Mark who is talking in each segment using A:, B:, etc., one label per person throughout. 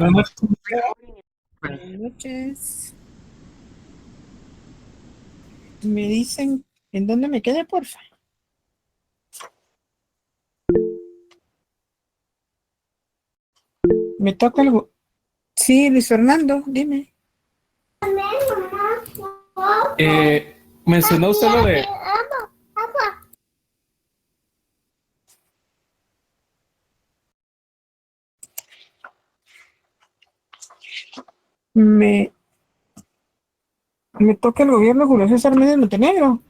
A: Buenas noches.
B: Buenas noches. Me dicen en dónde me quedé, porfa. Me toca algo. Sí, Luis Fernando, dime.
A: Mencionó usted lo de...
B: Me, me toca el gobierno Julio César Méndez Montenegro.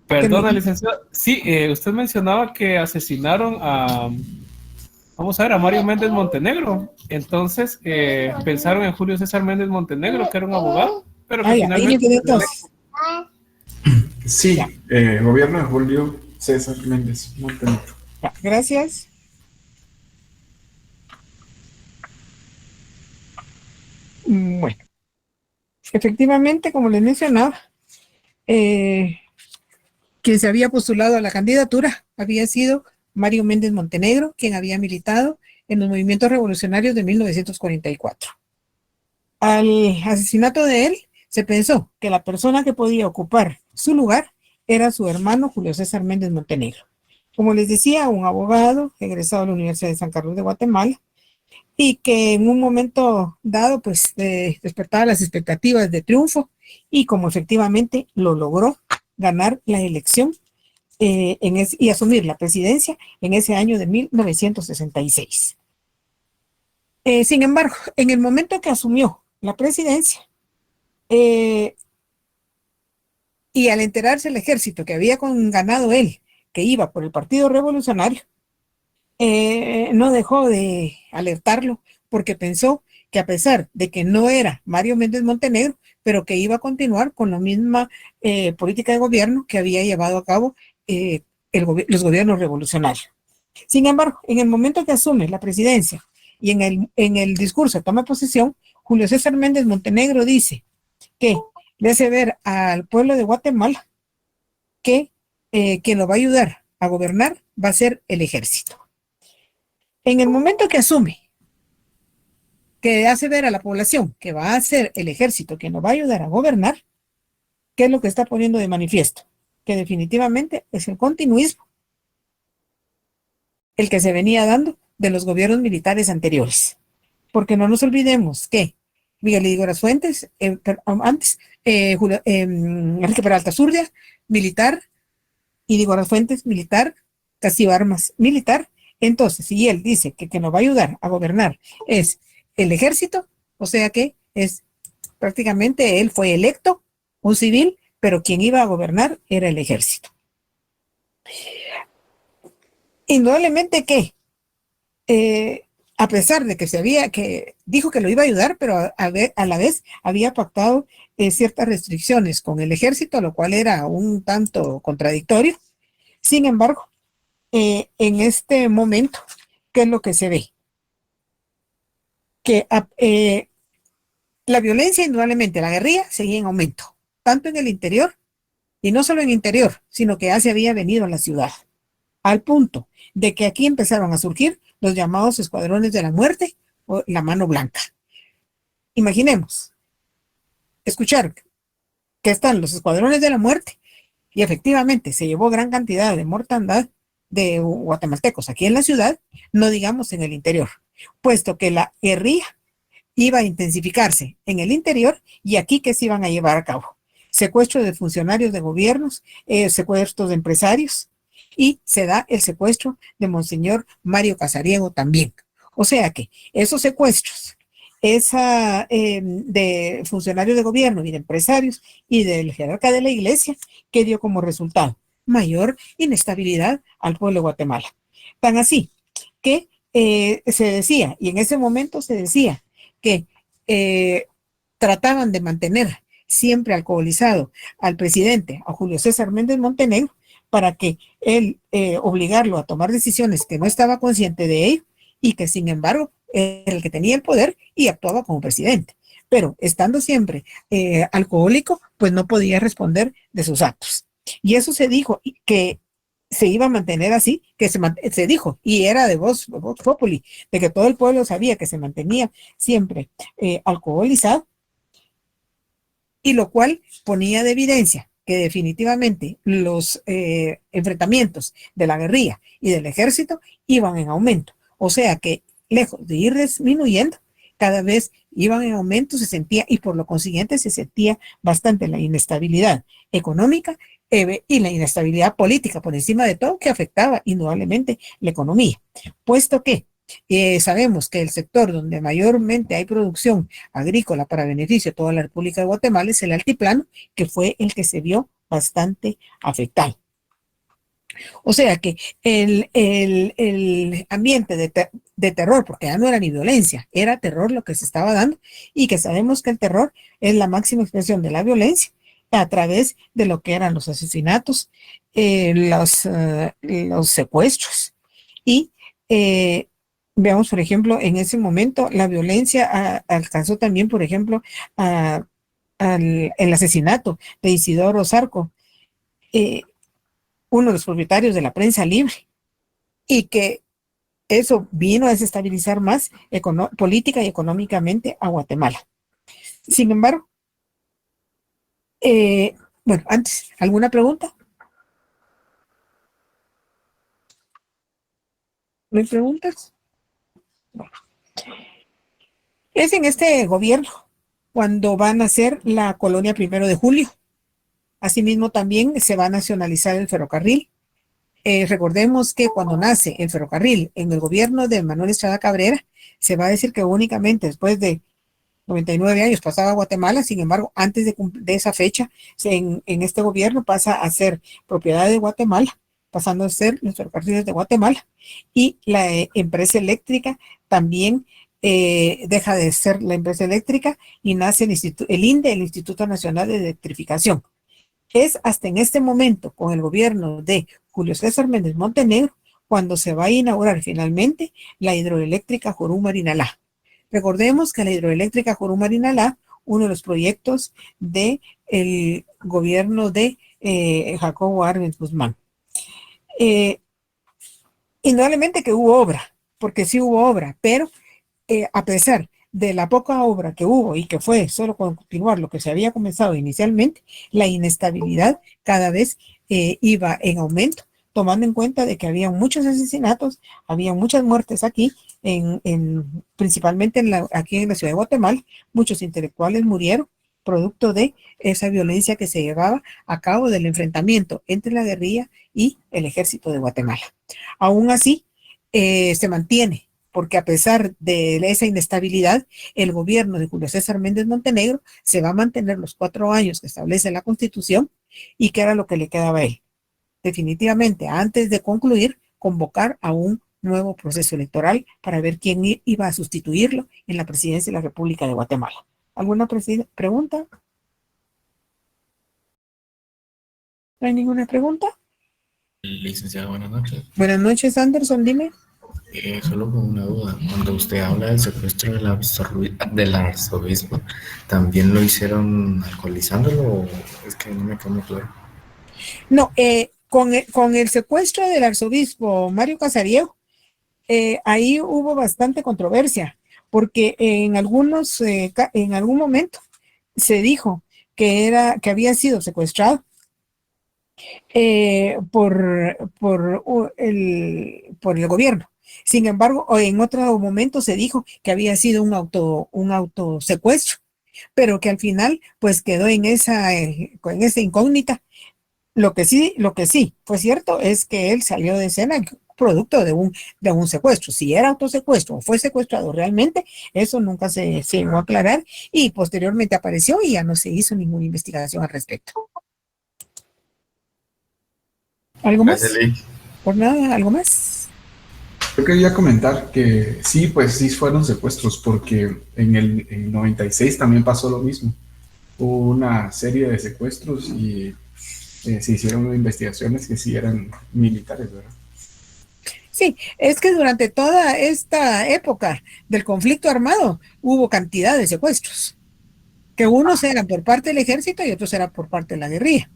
B: Que no,
A: Perdona, licenciado. Sí, usted mencionaba que asesinaron a... Vamos a ver, a Mario Méndez Montenegro. Entonces, pensaron en Julio César Méndez Montenegro, que era un abogado, pero que
B: ya, ahí me
A: finalmente
B: quedé
A: se reelecto.
B: entonces. Ya,
C: Sí, gobierno de Julio César Méndez Montenegro.
B: ya, gracias. Bueno, efectivamente, como les mencionaba, quien se había postulado a la candidatura había sido Mario Méndez Montenegro, quien había militado en los movimientos revolucionarios de 1944. Al asesinato de él, se pensó que la persona que podía ocupar su lugar era su hermano Julio César Méndez Montenegro. Como les decía, un abogado egresado de la Universidad de San Carlos de Guatemala y que en un momento dado pues despertaba las expectativas de triunfo y como efectivamente lo logró ganar la elección y asumir la presidencia en ese año de 1966. Sin embargo, en el momento que asumió la presidencia, eh, y al enterarse el ejército que había ganado él, que iba por el Partido Revolucionario, no dejó de alertarlo porque pensó que a pesar de que no era Mario Méndez Montenegro, pero que iba a continuar con la misma política de gobierno que había llevado a cabo los gobiernos revolucionarios. Sin embargo, en el momento que asume la presidencia y en el discurso de toma de posesión, Julio César Méndez Montenegro dice que le hace ver al pueblo de Guatemala que quien lo va a ayudar a gobernar va a ser el ejército. En el momento que asume, que hace ver a la población que va a ser el ejército quien lo va a ayudar a gobernar, ¿qué es lo que está poniendo de manifiesto? Que definitivamente es el continuismo el que se venía dando de los gobiernos militares anteriores. Porque no nos olvidemos que Miguel Hidalgo Fuentes, antes, Enrique Peralta Zurdia, militar, y Diego Fuentes, militar, Castillo Armas, militar. Entonces, si él dice que nos va a ayudar a gobernar es el ejército, o sea que es prácticamente él fue electo, un civil, pero quien iba a gobernar era el ejército. Indudablemente que, a pesar de que que dijo que lo iba a ayudar, pero a la vez había pactado ciertas restricciones con el ejército, lo cual era un tanto contradictorio. Sin embargo, en este momento, ¿qué es lo que se ve? Que la violencia, indudablemente, la guerrilla seguía en aumento, tanto en el interior, y no solo en el interior, sino que ya se había venido a la ciudad, al punto de que aquí empezaron a surgir los llamados escuadrones de la muerte o la mano blanca. Imaginemos, escuchar que están los escuadrones de la muerte y efectivamente se llevó gran cantidad de mortandad de guatemaltecos aquí en la ciudad, no digamos en el interior, puesto que la guerrilla iba a intensificarse en el interior y aquí que se iban a llevar a cabo. Secuestro de funcionarios de gobiernos, secuestros de empresarios y se da el secuestro de Monseñor Mario Casariego también. O sea que esos secuestros, de funcionarios de gobierno y de empresarios y del jerarca de la iglesia, que dio como resultado mayor inestabilidad al pueblo de Guatemala. Tan así que se decía, y en ese momento se decía, que trataban de mantener siempre alcoholizado al presidente, a Julio César Méndez Montenegro, para que él obligarlo a tomar decisiones que no estaba consciente de ello y que sin embargo era el que tenía el poder y actuaba como presidente. Pero estando siempre alcohólico, pues no podía responder de sus actos. Y eso se dijo que se iba a mantener así, que se dijo, y era de voz populi, de que todo el pueblo sabía que se mantenía siempre alcoholizado, y lo cual ponía de evidencia que definitivamente los enfrentamientos de la guerrilla y del ejército iban en aumento. O sea que lejos de ir disminuyendo, cada vez iban en aumento, se sentía, y por lo consiguiente se sentía bastante la inestabilidad económica y la inestabilidad política por encima de todo, que afectaba indudablemente la economía, puesto que sabemos que el sector donde mayormente hay producción agrícola para beneficio de toda la República de Guatemala es el altiplano, que fue el que se vio bastante afectado. O sea que el ambiente de terror, porque ya no era ni violencia, era terror lo que se estaba dando, y que sabemos que el terror es la máxima expresión de la violencia a través de lo que eran los asesinatos, los secuestros. Y veamos, por ejemplo, en ese momento la violencia alcanzó también, por ejemplo, el asesinato de Isidoro Zarco, uno de los propietarios de la Prensa Libre, y que eso vino a desestabilizar más política y económicamente a Guatemala. Sin embargo, bueno, antes, ¿alguna pregunta? ¿No hay preguntas? Bueno. Es en este gobierno cuando van a hacer la colonia 1 de Julio. Asimismo, también se va a nacionalizar el ferrocarril. Recordemos que cuando nace el ferrocarril en el gobierno de Manuel Estrada Cabrera, se va a decir que únicamente después de 99 años pasaba a Guatemala. Sin embargo, antes de esa fecha, en este gobierno pasa a ser propiedad de Guatemala, pasando a ser los ferrocarriles de Guatemala, y la empresa eléctrica también deja de ser la empresa eléctrica y nace el INDE, el Instituto Nacional de Electrificación. Es hasta en este momento, con el gobierno de Julio César Méndez Montenegro, cuando se va a inaugurar finalmente la hidroeléctrica Jorún-Marinalá. Recordemos que la hidroeléctrica Jorún-Marinalá, uno de los proyectos del gobierno de Jacobo Arbenz Guzmán. Indudablemente que hubo obra, porque sí hubo obra, pero a pesar de la poca obra que hubo y que fue solo continuar lo que se había comenzado inicialmente, la inestabilidad cada vez iba en aumento, tomando en cuenta de que había muchos asesinatos, había muchas muertes aquí, principalmente aquí en la ciudad de Guatemala. Muchos intelectuales murieron producto de esa violencia que se llevaba a cabo del enfrentamiento entre la guerrilla y el ejército de Guatemala. Aún así, se mantiene, porque a pesar de esa inestabilidad, el gobierno de Julio César Méndez Montenegro se va a mantener los 4 años que establece la Constitución, y que era lo que le quedaba a él. Definitivamente, antes de concluir, convocar a un nuevo proceso electoral para ver quién iba a sustituirlo en la presidencia de la República de Guatemala. ¿Alguna pregunta? ¿No hay ninguna pregunta?
D: Licenciado, buenas noches.
B: Buenas noches, Anderson, dime.
D: Solo con una duda. Cuando usted habla del secuestro del arzobispo, ¿también lo hicieron alcoholizándolo o es que no me quedó muy claro?
B: No, con el secuestro del arzobispo Mario Casariego, ahí hubo bastante controversia, porque en algún momento se dijo que había sido secuestrado por el gobierno. Sin embargo, en otro momento se dijo que había sido un autosecuestro, pero que al final pues quedó con esa incógnita. Lo que sí fue cierto es que él salió de escena producto de un secuestro. Si era autosecuestro o fue secuestrado realmente, eso nunca se llegó a aclarar, y posteriormente apareció y ya no se hizo ninguna investigación al respecto. ¿Algo más? Por nada, ¿algo más?
C: Yo quería comentar que sí, pues sí fueron secuestros, porque en el 96 también pasó lo mismo. Hubo una serie de secuestros y se hicieron investigaciones que sí eran militares, ¿verdad?
B: Sí, es que durante toda esta época del conflicto armado hubo cantidad de secuestros, que unos eran por parte del ejército y otros eran por parte de la guerrilla.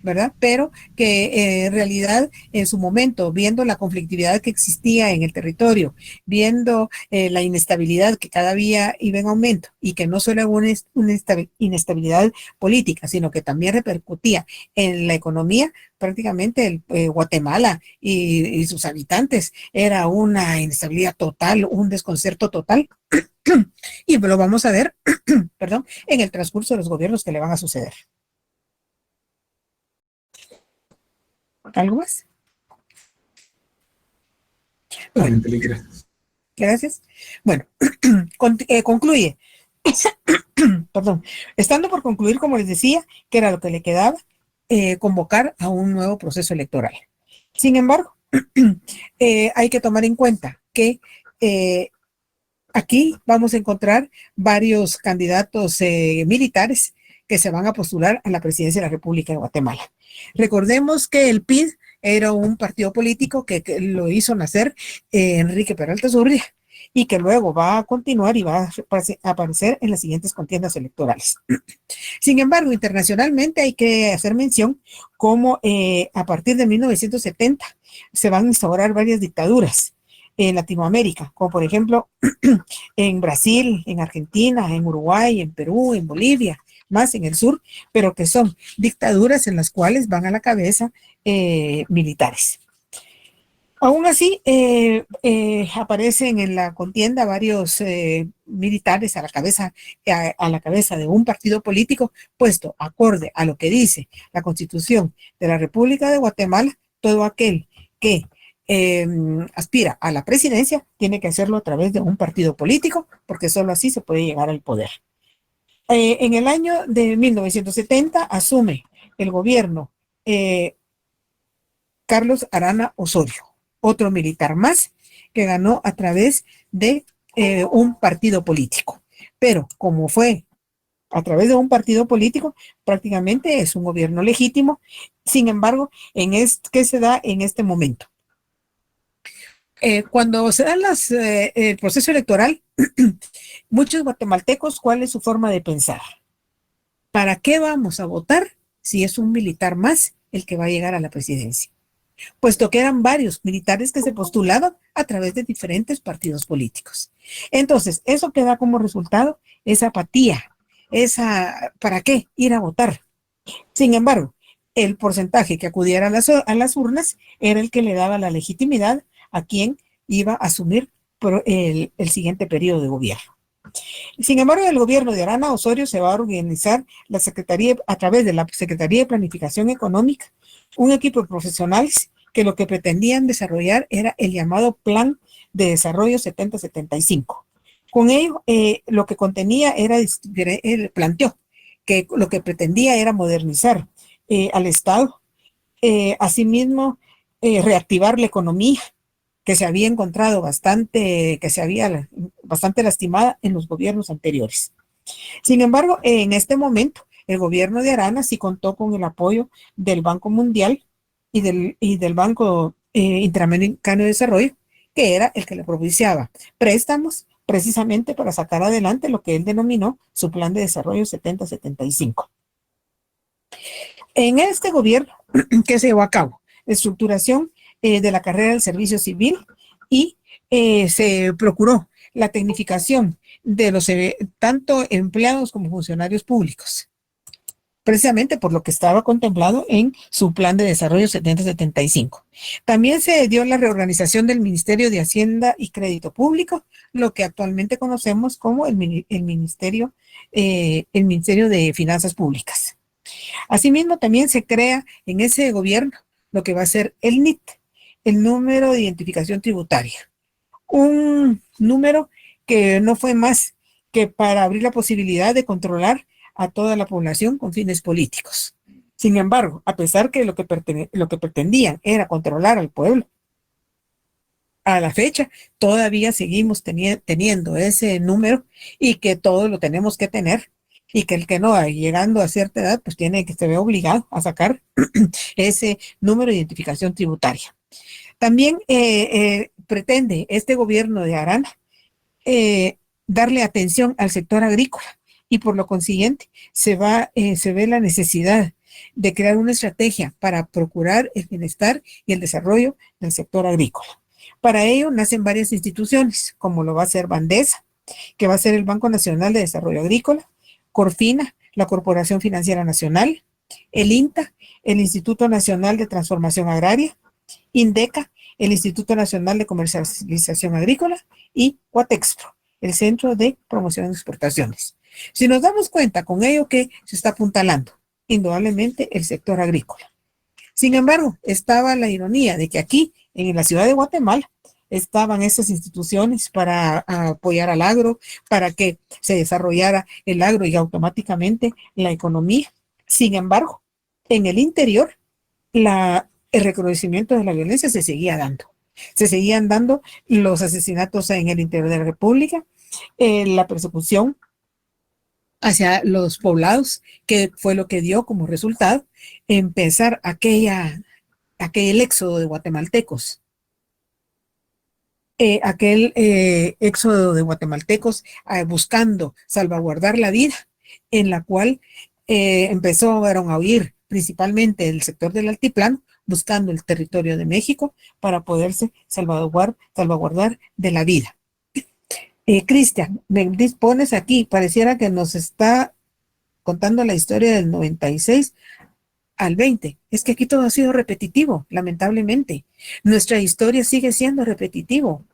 B: ¿verdad? Pero que en realidad en su momento, viendo la conflictividad que existía en el territorio, viendo la inestabilidad que cada día iba en aumento y que no solo era una inestabilidad política, sino que también repercutía en la economía, prácticamente Guatemala y sus habitantes era una inestabilidad total, un desconcierto total. Y lo vamos a ver, perdón, en el transcurso de los gobiernos que le van a suceder. ¿Algo más? Bueno, gracias. Bueno, concluye. Perdón. Estando por concluir, como les decía, que era lo que le quedaba, convocar a un nuevo proceso electoral. Sin embargo, hay que tomar en cuenta que aquí vamos a encontrar varios candidatos militares que se van a postular a la presidencia de la República de Guatemala. Recordemos que el PID era un partido político que lo hizo nacer Enrique Peralta Zurria y que luego va a continuar y va a aparecer en las siguientes contiendas electorales. Sin embargo, internacionalmente hay que hacer mención cómo a partir de 1970 se van a instaurar varias dictaduras en Latinoamérica, como por ejemplo en Brasil, en Argentina, en Uruguay, en Perú, en Bolivia, más en el sur, pero que son dictaduras en las cuales van a la cabeza militares. Aún así, aparecen en la contienda varios militares a la cabeza de un partido político, puesto acorde a lo que dice la Constitución de la República de Guatemala, todo aquel que aspira a la presidencia tiene que hacerlo a través de un partido político, porque solo así se puede llegar al poder. En el año de 1970 asume el gobierno Carlos Arana Osorio, otro militar más que ganó a través de un partido político. Pero como fue a través de un partido político, prácticamente es un gobierno legítimo. Sin embargo, ¿qué se da en este momento? Cuando se da el proceso electoral, muchos guatemaltecos, ¿cuál es su forma de pensar? ¿Para qué vamos a votar si es un militar más el que va a llegar a la presidencia? Puesto que eran varios militares que se postulaban a través de diferentes partidos políticos. Entonces, eso que da como resultado esa apatía, ¿para qué ir a votar? Sin embargo, el porcentaje que acudiera a las urnas era el que le daba la legitimidad a quien iba a asumir el siguiente periodo de gobierno. Sin embargo, el gobierno de Arana Osorio se va a organizar a través de la Secretaría de Planificación Económica, un equipo de profesionales que lo que pretendían desarrollar era el llamado Plan de Desarrollo 70-75. Con ello, lo que contenía planteó que lo que pretendía era modernizar al Estado, asimismo reactivar la economía que se había encontrado bastante lastimada en los gobiernos anteriores. Sin embargo, en este momento, el gobierno de Arana sí contó con el apoyo del Banco Mundial y del Banco Interamericano de Desarrollo, que era el que le propiciaba préstamos precisamente para sacar adelante lo que él denominó su Plan de Desarrollo 70-75. En este gobierno que se llevó a cabo, la estructuración de la carrera del servicio civil y se procuró la tecnificación de los tanto empleados como funcionarios públicos, precisamente por lo que estaba contemplado en su Plan de Desarrollo 70-75. También se dio la reorganización del Ministerio de Hacienda y Crédito Público, lo que actualmente conocemos como el Ministerio de Finanzas Públicas. Asimismo, también se crea en ese gobierno lo que va a ser el NIT, el número de identificación tributaria. Un número que no fue más que para abrir la posibilidad de controlar a toda la población con fines políticos. Sin embargo, a pesar que lo que pretendían era controlar al pueblo, a la fecha todavía seguimos teniendo ese número y que todos lo tenemos que tener y que el que no, llegando a cierta edad, pues se ve obligado a sacar ese número de identificación tributaria. También pretende este gobierno de Arana darle atención al sector agrícola y por lo consiguiente se ve la necesidad de crear una estrategia para procurar el bienestar y el desarrollo del sector agrícola. Para ello nacen varias instituciones, como lo va a ser Bandesa, que va a ser el Banco Nacional de Desarrollo Agrícola, Corfina, la Corporación Financiera Nacional, el INTA, el Instituto Nacional de Transformación Agraria, INDECA, el Instituto Nacional de Comercialización Agrícola y Guatexpro, el Centro de Promoción de Exportaciones. Si nos damos cuenta con ello que se está apuntalando, indudablemente, el sector agrícola. Sin embargo, estaba la ironía de que aquí, en la ciudad de Guatemala, estaban estas instituciones para apoyar al agro, para que se desarrollara el agro y automáticamente la economía. Sin embargo, en el interior, el reconocimiento de la violencia se seguía dando. Se seguían dando los asesinatos en el interior de la República, la persecución hacia los poblados, que fue lo que dio como resultado empezar aquel éxodo de guatemaltecos. Buscando salvaguardar la vida, en la cual empezaron a huir principalmente del sector del altiplano, buscando el territorio de México para poderse salvaguardar de la vida. Cristian, me dispones aquí, pareciera que nos está contando la historia del 96 al 20. Es que aquí todo ha sido repetitivo, lamentablemente. Nuestra historia sigue siendo repetitivo.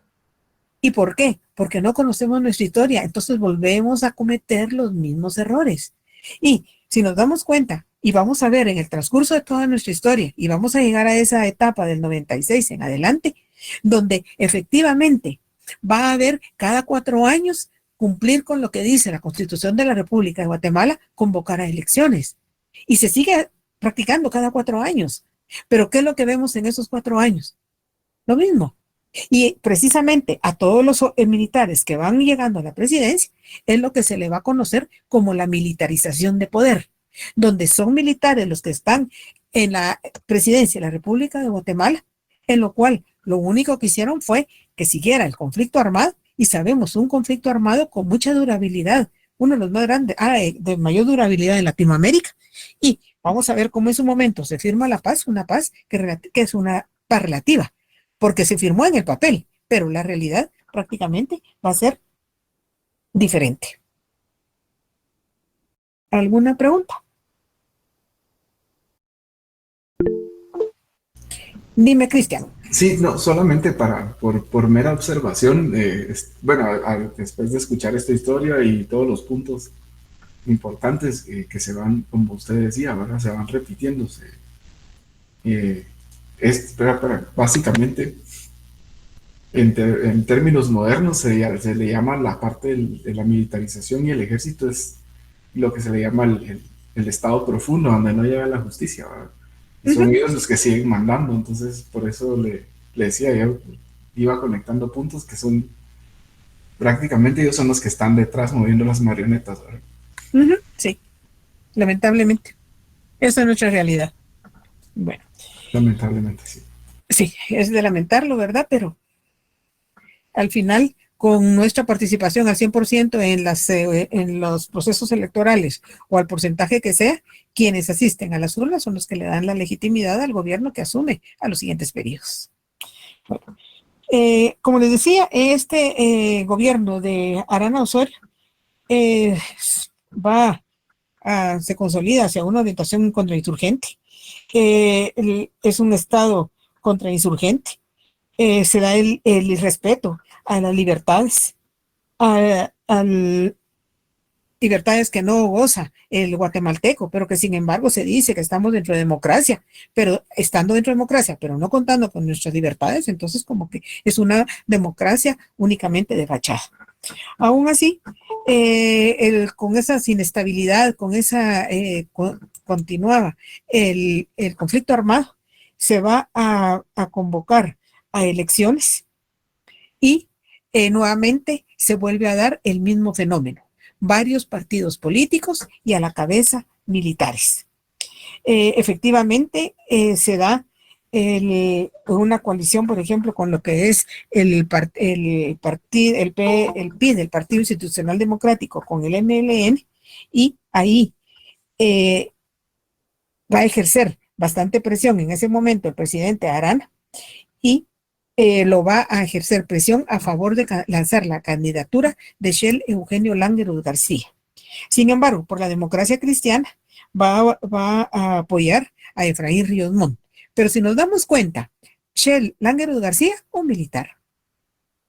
B: ¿Y por qué? Porque no conocemos nuestra historia, entonces volvemos a cometer los mismos errores. Y si nos damos cuenta y vamos a ver en el transcurso de toda nuestra historia y vamos a llegar a esa etapa del 96 en adelante, donde efectivamente va a haber cada 4 años cumplir con lo que dice la Constitución de la República de Guatemala, convocar a elecciones. Y se sigue practicando cada 4 años. Pero ¿qué es lo que vemos en esos 4 años? Lo mismo. Y precisamente a todos los militares que van llegando a la presidencia es lo que se le va a conocer como la militarización de poder, donde son militares los que están en la presidencia de la República de Guatemala, en lo cual lo único que hicieron fue que siguiera el conflicto armado, y sabemos, un conflicto armado con mucha durabilidad, uno de los más grandes, de mayor durabilidad en Latinoamérica, y vamos a ver cómo en su momento se firma la paz, una paz que es una paz relativa, porque se firmó en el papel, pero la realidad prácticamente va a ser diferente. ¿Alguna pregunta? Dime, Cristian.
C: Sí, no, solamente por mera observación, después de escuchar esta historia y todos los puntos importantes que se van, como usted decía, ¿verdad? Se van repitiéndose. Básicamente, en términos modernos se le llama la parte de la militarización, y el ejército es lo que se le llama el estado profundo, donde no llega la justicia, ¿verdad? Y son ellos los que siguen mandando. Entonces por eso le decía, yo iba conectando puntos que son prácticamente ellos son los que están detrás moviendo las marionetas, ¿verdad?
B: Sí, lamentablemente esa es nuestra realidad. Bueno,
C: lamentablemente sí.
B: Sí, es de lamentarlo, ¿verdad? Pero al final, con nuestra participación al 100% en los procesos electorales o al porcentaje que sea, quienes asisten a las urnas son los que le dan la legitimidad al gobierno que asume a los siguientes periodos. Bueno, como les decía, este gobierno de Arana Osorio se consolida hacia una orientación contrainsurgente. Es un estado contrainsurgente. Se da el irrespeto a las libertades, a libertades que no goza el guatemalteco, pero que sin embargo se dice que estamos dentro de democracia, pero estando dentro de democracia, pero no contando con nuestras libertades, entonces como que es una democracia únicamente de fachada. Aún así, con esa inestabilidad, con esa continuaba el conflicto armado, se va a convocar a elecciones y nuevamente se vuelve a dar el mismo fenómeno. Varios partidos políticos y a la cabeza militares. Efectivamente, se da una coalición, por ejemplo, con lo que es el PID, el Partido Institucional Democrático, con el MLN, y ahí va a ejercer bastante presión en ese momento el presidente Arana y lo va a ejercer presión a favor de lanzar la candidatura de Shell Eugenio Langerud García. Sin embargo, por la democracia cristiana va a apoyar a Efraín Ríos Montt. Pero si nos damos cuenta, Shell Langerud García, un militar,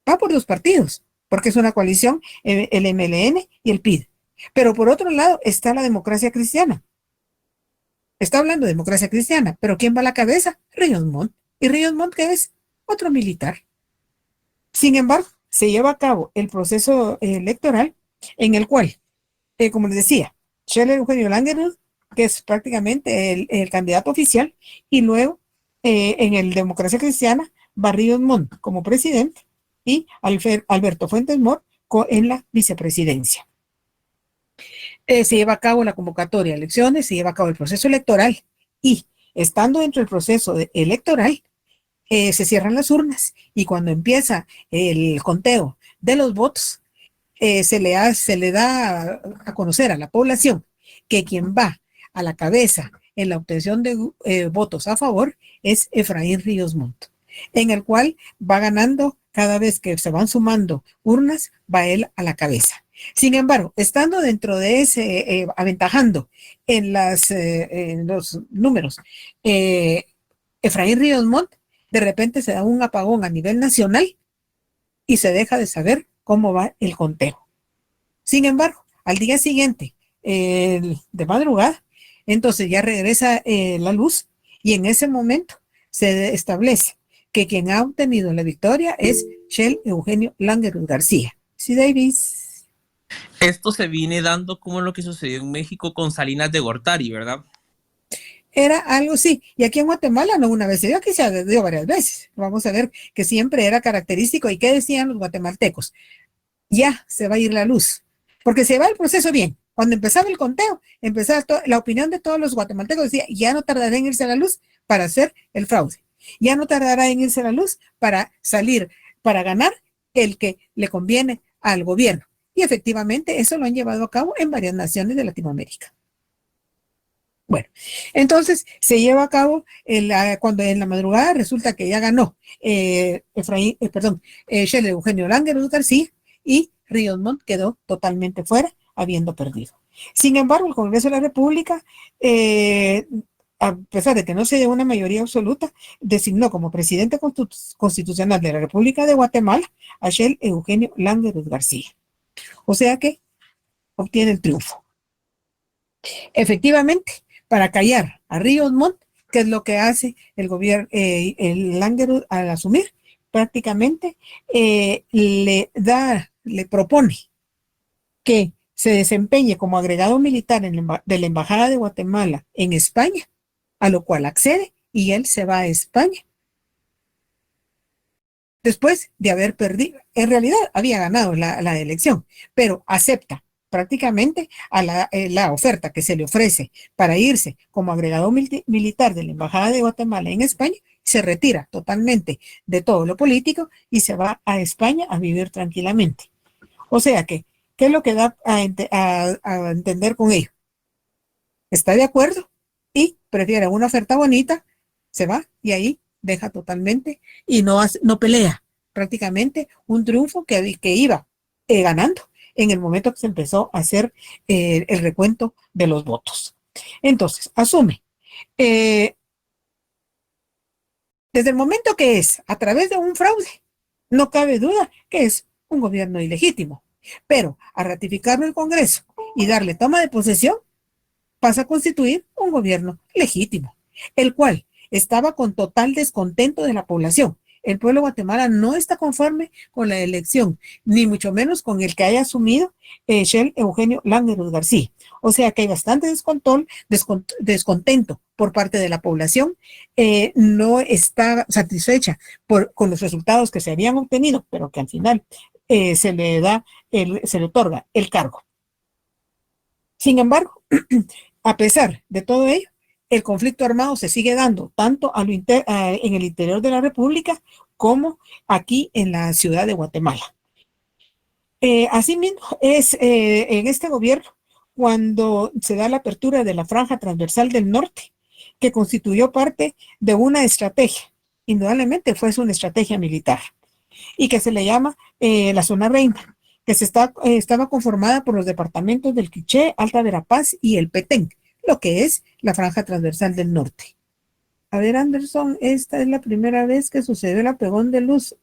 B: va por dos partidos, porque es una coalición, el MLN y el PID. Pero por otro lado está la democracia cristiana. Está hablando de democracia cristiana, pero ¿quién va a la cabeza? Ríos Montt. ¿Y Ríos Montt qué es? Otro militar. Sin embargo, se lleva a cabo el proceso electoral en el cual, como les decía, Shell Eugenio Langerud, que es prácticamente el candidato oficial, y luego en el Democracia Cristiana va Ríos Montt como presidente y Alberto Fuentes Mohr en la vicepresidencia. Se lleva a cabo la convocatoria de elecciones, se lleva a cabo el proceso electoral y estando dentro del proceso electoral, se cierran las urnas y cuando empieza el conteo de los votos, se le da a conocer a la población que quien va a la cabeza en la obtención de votos a favor es Efraín Ríos Montt, en el cual va ganando cada vez que se van sumando urnas, va él a la cabeza. Sin embargo, estando dentro de ese, aventajando en los números, Efraín Ríos Montt, de repente se da un apagón a nivel nacional y se deja de saber cómo va el conteo. Sin embargo, al día siguiente, de madrugada, entonces ya regresa la luz y en ese momento se establece que quien ha obtenido la victoria es Shell Eugenio Langerud García. Sí, Davis.
E: Esto se viene dando como lo que sucedió en México con Salinas de Gortari, ¿verdad?
B: Era algo así. Y aquí en Guatemala no una vez se dio, aquí se dio varias veces. Vamos a ver que siempre era característico. ¿Y qué decían los guatemaltecos? Ya se va a ir la luz. Porque se va el proceso bien. Cuando empezaba el conteo, empezaba la opinión de todos los guatemaltecos decía, ya no tardará en irse a la luz para hacer el fraude. Ya no tardará en irse a la luz para salir, para ganar el que le conviene al gobierno. Y efectivamente eso lo han llevado a cabo en varias naciones de Latinoamérica. Bueno, entonces se lleva a cabo cuando en la madrugada resulta que ya ganó Shell Eugenio Langerud García y Ríos Montt quedó totalmente fuera, habiendo perdido. Sin embargo, el Congreso de la República, a pesar de que no se dio una mayoría absoluta, designó como presidente constitucional de la República de Guatemala a Shell Eugenio Langerud García. O sea que obtiene el triunfo. Efectivamente, para callar a Ríos Montt, ¿qué es lo que hace el gobierno, el Langerud al asumir? Prácticamente le propone que se desempeñe como agregado militar de la Embajada de Guatemala en España, a lo cual accede y él se va a España. Después de haber perdido, en realidad había ganado la elección, pero acepta prácticamente a la oferta que se le ofrece para irse como agregado militar de la Embajada de Guatemala en España, se retira totalmente de todo lo político y se va a España a vivir tranquilamente. O sea que, ¿qué es lo que da a entender con ello? Está de acuerdo y prefiere una oferta bonita, se va y ahí deja totalmente y no pelea. Prácticamente un triunfo que iba ganando en el momento que se empezó a hacer el recuento de los votos. Entonces, asume. Desde el momento que es a través de un fraude, no cabe duda que es un gobierno ilegítimo. Pero a ratificarlo el Congreso y darle toma de posesión, pasa a constituir un gobierno legítimo, el cual estaba con total descontento de la población. El pueblo de Guatemala no está conforme con la elección, ni mucho menos con el que haya asumido Shell Eugenio Langerud García. O sea que hay bastante descontento por parte de la población, no está satisfecha con los resultados que se habían obtenido, pero que al final se le otorga el cargo. Sin embargo, a pesar de todo ello, el conflicto armado se sigue dando tanto en el interior de la República como aquí en la ciudad de Guatemala. Asimismo, es en este gobierno cuando se da la apertura de la franja transversal del norte, que constituyó parte de una estrategia, indudablemente fue una estrategia militar, y que se le llama la zona reina, que estaba conformada por los departamentos del Quiché, Alta Verapaz y el Petén, lo que es la franja transversal del norte. A ver, Anderson, esta es la primera vez que sucedió el apagón de luz.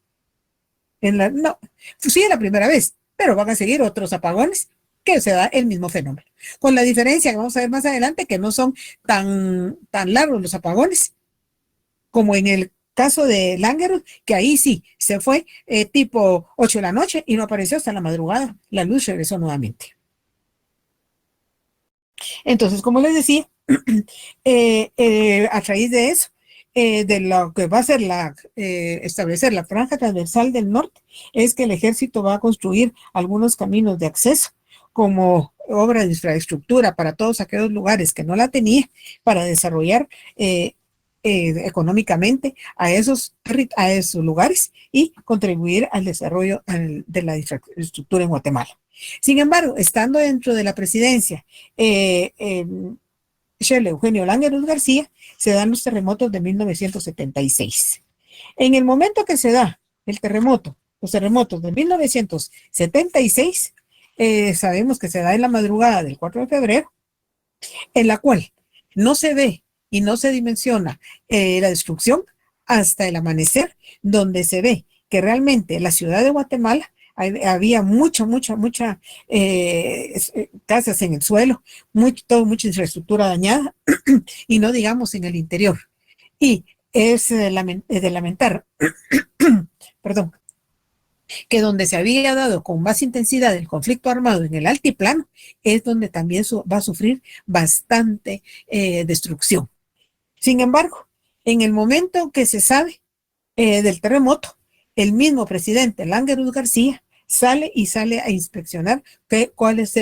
B: No, sí es la primera vez, pero van a seguir otros apagones que se da el mismo fenómeno. Con la diferencia que vamos a ver más adelante, que no son tan largos los apagones, como en el caso de Langerhans, que ahí sí, se fue tipo 8 de la noche y no apareció hasta la madrugada. La luz regresó nuevamente. Entonces, como les decía, a raíz de eso, de lo que va a ser establecer la franja transversal del norte, es que el ejército va a construir algunos caminos de acceso como obra de infraestructura para todos aquellos lugares que no la tenía, para desarrollar económicamente a esos lugares y contribuir al desarrollo de la infraestructura en Guatemala. Sin embargo, estando dentro de la presidencia, Shirley Eugenio Langerhans García, se dan los terremotos de 1976. En el momento que se da los terremotos de 1976, sabemos que se da en la madrugada del 4 de febrero, en la cual no se ve y no se dimensiona la destrucción hasta el amanecer, donde se ve que realmente la ciudad de Guatemala había mucha casas en el suelo, mucha infraestructura dañada, y no digamos en el interior. Y es de lamentar, perdón, que donde se había dado con más intensidad el conflicto armado en el altiplano, es donde también va a sufrir bastante destrucción. Sin embargo, en el momento que se sabe del terremoto, el mismo presidente Langerhans García sale a inspeccionar cuál es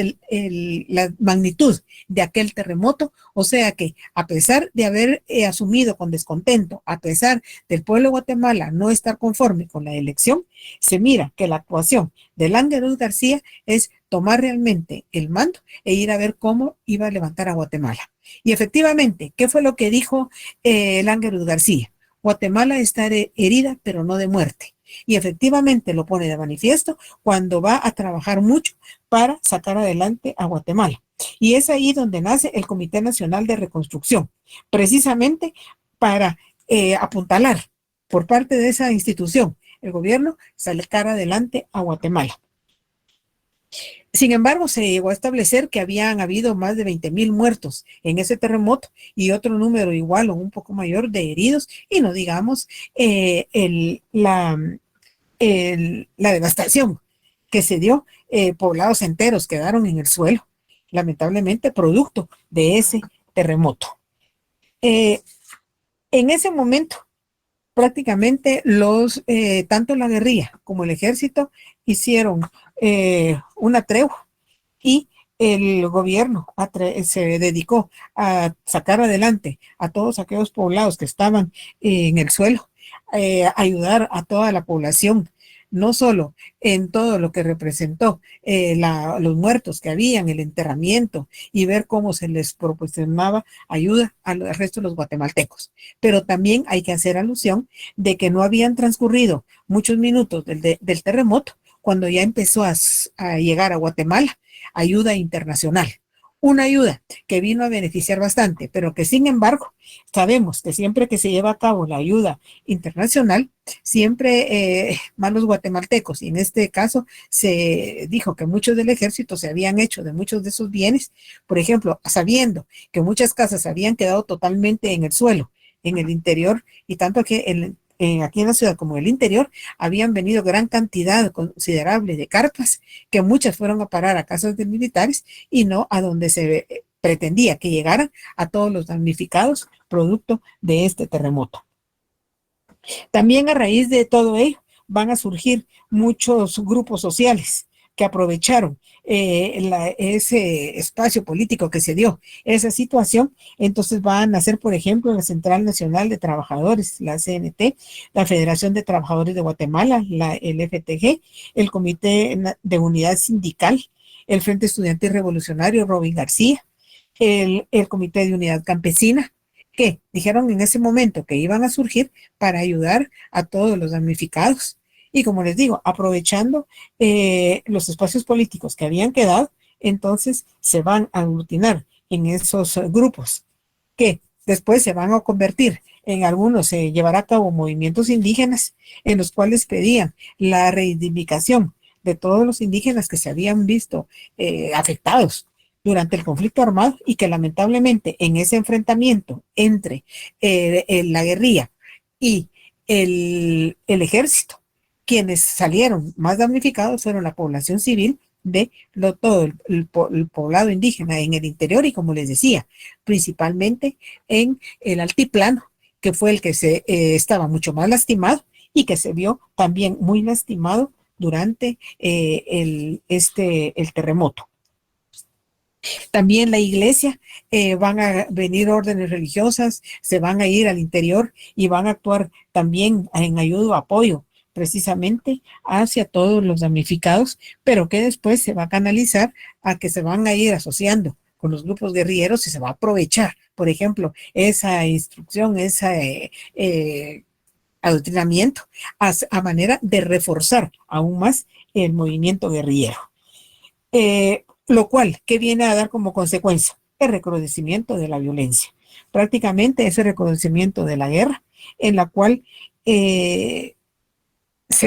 B: la magnitud de aquel terremoto. O sea que, a pesar de haber asumido con descontento, a pesar del pueblo de Guatemala no estar conforme con la elección, se mira que la actuación de Langerhans García es tomar realmente el mando e ir a ver cómo iba a levantar a Guatemala. Y efectivamente, ¿qué fue lo que dijo Langerhans García? Guatemala está herida, pero no de muerte. Y efectivamente lo pone de manifiesto cuando va a trabajar mucho para sacar adelante a Guatemala. Y es ahí donde nace el Comité Nacional de Reconstrucción, precisamente para apuntalar por parte de esa institución el gobierno sacar adelante a Guatemala. Sin embargo, se llegó a establecer que habían habido más de 20,000 muertos en ese terremoto y otro número igual o un poco mayor de heridos, y no digamos la devastación que se dio, poblados enteros quedaron en el suelo, lamentablemente producto de ese terremoto. En ese momento, prácticamente tanto la guerrilla como el ejército hicieron una tregua, y el gobierno se dedicó a sacar adelante a todos aquellos poblados que estaban en el suelo, ayudar a toda la población, no solo en todo lo que representó los muertos que habían, el enterramiento, y ver cómo se les proporcionaba ayuda al resto de los guatemaltecos. Pero también hay que hacer alusión de que no habían transcurrido muchos minutos del terremoto cuando ya empezó a llegar a Guatemala ayuda internacional. Una ayuda que vino a beneficiar bastante, pero que sin embargo sabemos que siempre que se lleva a cabo la ayuda internacional, siempre más los guatemaltecos, y en este caso se dijo que muchos del ejército se habían hecho de muchos de esos bienes, por ejemplo, sabiendo que muchas casas habían quedado totalmente en el suelo, en el interior, y tanto que aquí en la ciudad como en el interior, habían venido gran cantidad considerable de carpas, que muchas fueron a parar a casas de militares y no a donde se pretendía que llegaran a todos los damnificados producto de este terremoto. También a raíz de todo ello van a surgir muchos grupos sociales que aprovecharon ese espacio político que se dio, esa situación. Entonces van a nacer, por ejemplo, la Central Nacional de Trabajadores, la CNT, la Federación de Trabajadores de Guatemala, el FTG, el Comité de Unidad Sindical, el Frente Estudiantil Revolucionario Robin García, el Comité de Unidad Campesina, que dijeron en ese momento que iban a surgir para ayudar a todos los damnificados. Y como les digo, aprovechando los espacios políticos que habían quedado, entonces se van a aglutinar en esos grupos que después se van a convertir en algunos, se llevará a cabo movimientos indígenas en los cuales pedían la reivindicación de todos los indígenas que se habían visto afectados durante el conflicto armado y que lamentablemente en ese enfrentamiento entre la guerrilla y el ejército, quienes salieron más damnificados fueron la población civil de todo el poblado indígena en el interior y, como les decía, principalmente en el altiplano, que fue el que estaba mucho más lastimado y que se vio también muy lastimado durante el terremoto. También la iglesia, van a venir órdenes religiosas, se van a ir al interior y van a actuar también en ayuda, apoyo, precisamente hacia todos los damnificados, pero que después se va a canalizar a que se van a ir asociando con los grupos guerrilleros y se va a aprovechar, por ejemplo, esa instrucción, ese adoctrinamiento a manera de reforzar aún más el movimiento guerrillero. Lo cual, ¿qué viene a dar como consecuencia? El recrudecimiento de la violencia. Prácticamente ese recrudecimiento de la guerra, en la cual se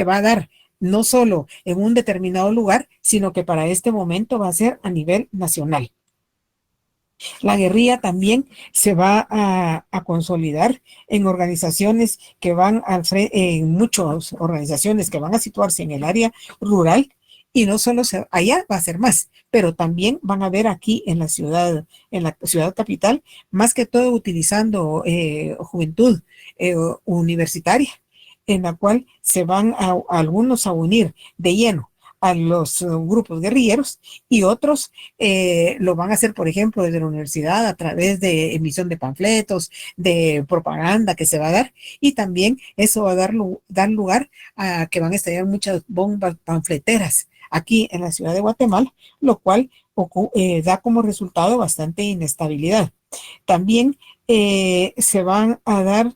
B: va a dar no solo en un determinado lugar, sino que para este momento va a ser a nivel nacional. La guerrilla también se va a consolidar en organizaciones que van en muchas organizaciones que van a situarse en el área rural, y no solo allá va a ser más, pero también van a ver aquí en la ciudad capital, más que todo utilizando juventud universitaria, en la cual se van algunos a unir de lleno a los grupos guerrilleros y otros lo van a hacer, por ejemplo, desde la universidad a través de emisión de panfletos, de propaganda que se va a dar, y también eso va a dar lugar a que van a estallar muchas bombas panfleteras aquí en la ciudad de Guatemala, lo cual da como resultado bastante inestabilidad. También se van a dar,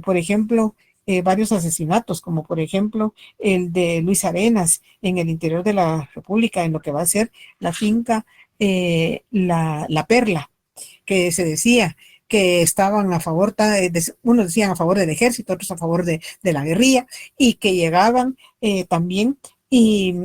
B: por ejemplo, varios asesinatos, como por ejemplo el de Luis Arenas en el interior de la República, en lo que va a ser la finca La Perla, que se decía que estaban a favor, unos decían a favor del ejército, otros a favor de la guerrilla, y que llegaban también, y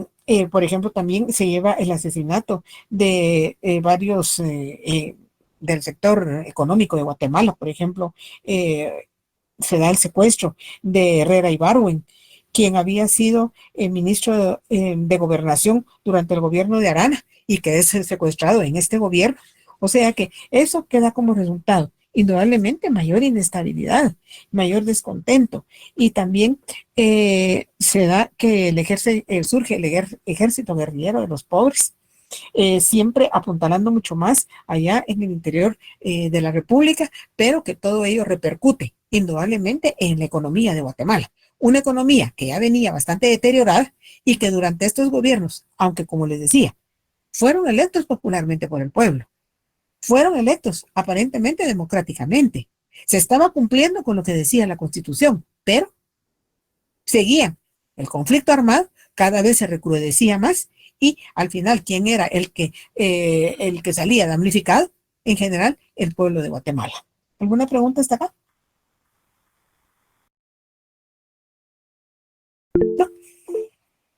B: por ejemplo también se lleva el asesinato de varios del sector económico de Guatemala, por ejemplo, se da el secuestro de Herrera Ibargüen, quien había sido el ministro de Gobernación durante el gobierno de Arana y que es secuestrado en este gobierno. O sea que eso queda como resultado, indudablemente, mayor inestabilidad, mayor descontento, y también se da que surge el ejército guerrillero de los pobres, siempre apuntalando mucho más allá en el interior de la República, pero que todo ello repercute indudablemente en la economía de Guatemala. Una economía que ya venía bastante deteriorada y que durante estos gobiernos, aunque como les decía, fueron electos popularmente por el pueblo, fueron electos aparentemente democráticamente, se estaba cumpliendo con lo que decía la Constitución, pero seguían el conflicto armado, cada vez se recrudecía más, y al final, ¿quién era el que salía damnificado? En general, el pueblo de Guatemala. ¿Alguna pregunta hasta acá? ¿No?